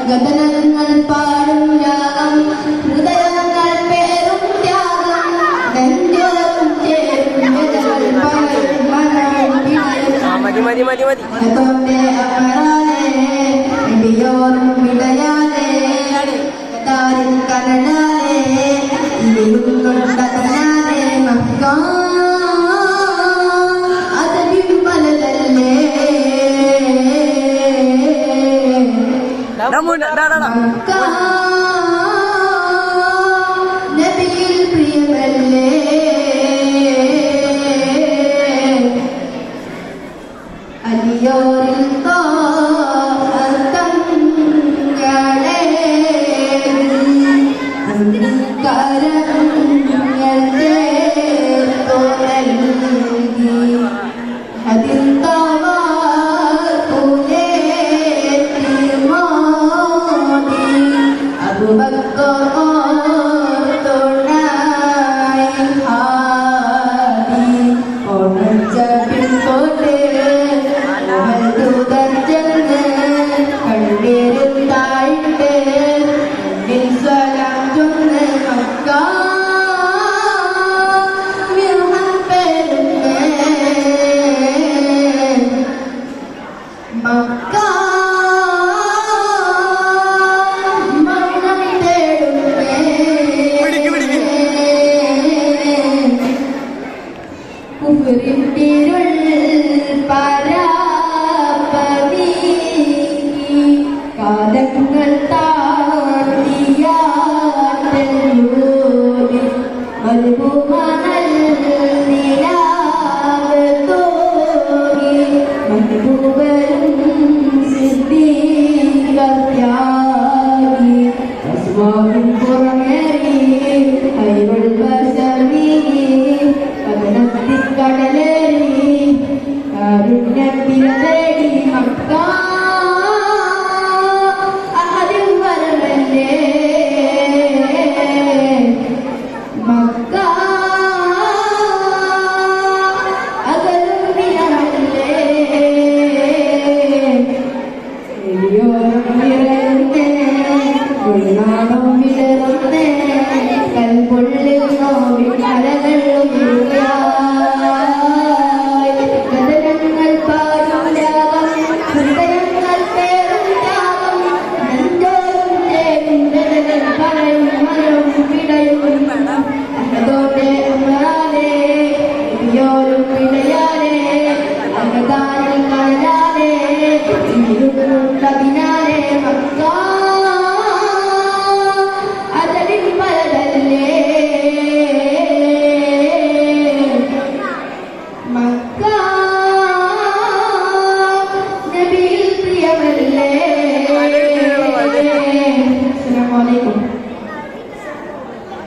ഗഗനങ്ങൾ പാടും രാഗം ഹൃദയങ്ങൾ പേരും ത്യാഗം നെഞ്ചോരം ചേരും പലരും അതോടെ അമരാലേ ഇടിയോറും വിടയാലേ താരിൻ കനലാലേ ഇരുകൊണ്ടതനാലേ മക്ക അതവിൻ പലതല്ലേ മക്ക നബിയിൽ പ്രിയമല്ലേ അലിയോരിൽ കാലങ്ങൾ താണ്ടിയാറ്റൂരി മരുഭൂമണൽ നിലാവ് തോന്നി മരുഭൂവരും സിദ്ധികത്യാഗി അസ്വാമിൻ പുറമേറി കൈകൾ വശമീകി പതനത്തിൽ കടലേറി കാരുണ്യത്തിൽ തേടി മക്ക God.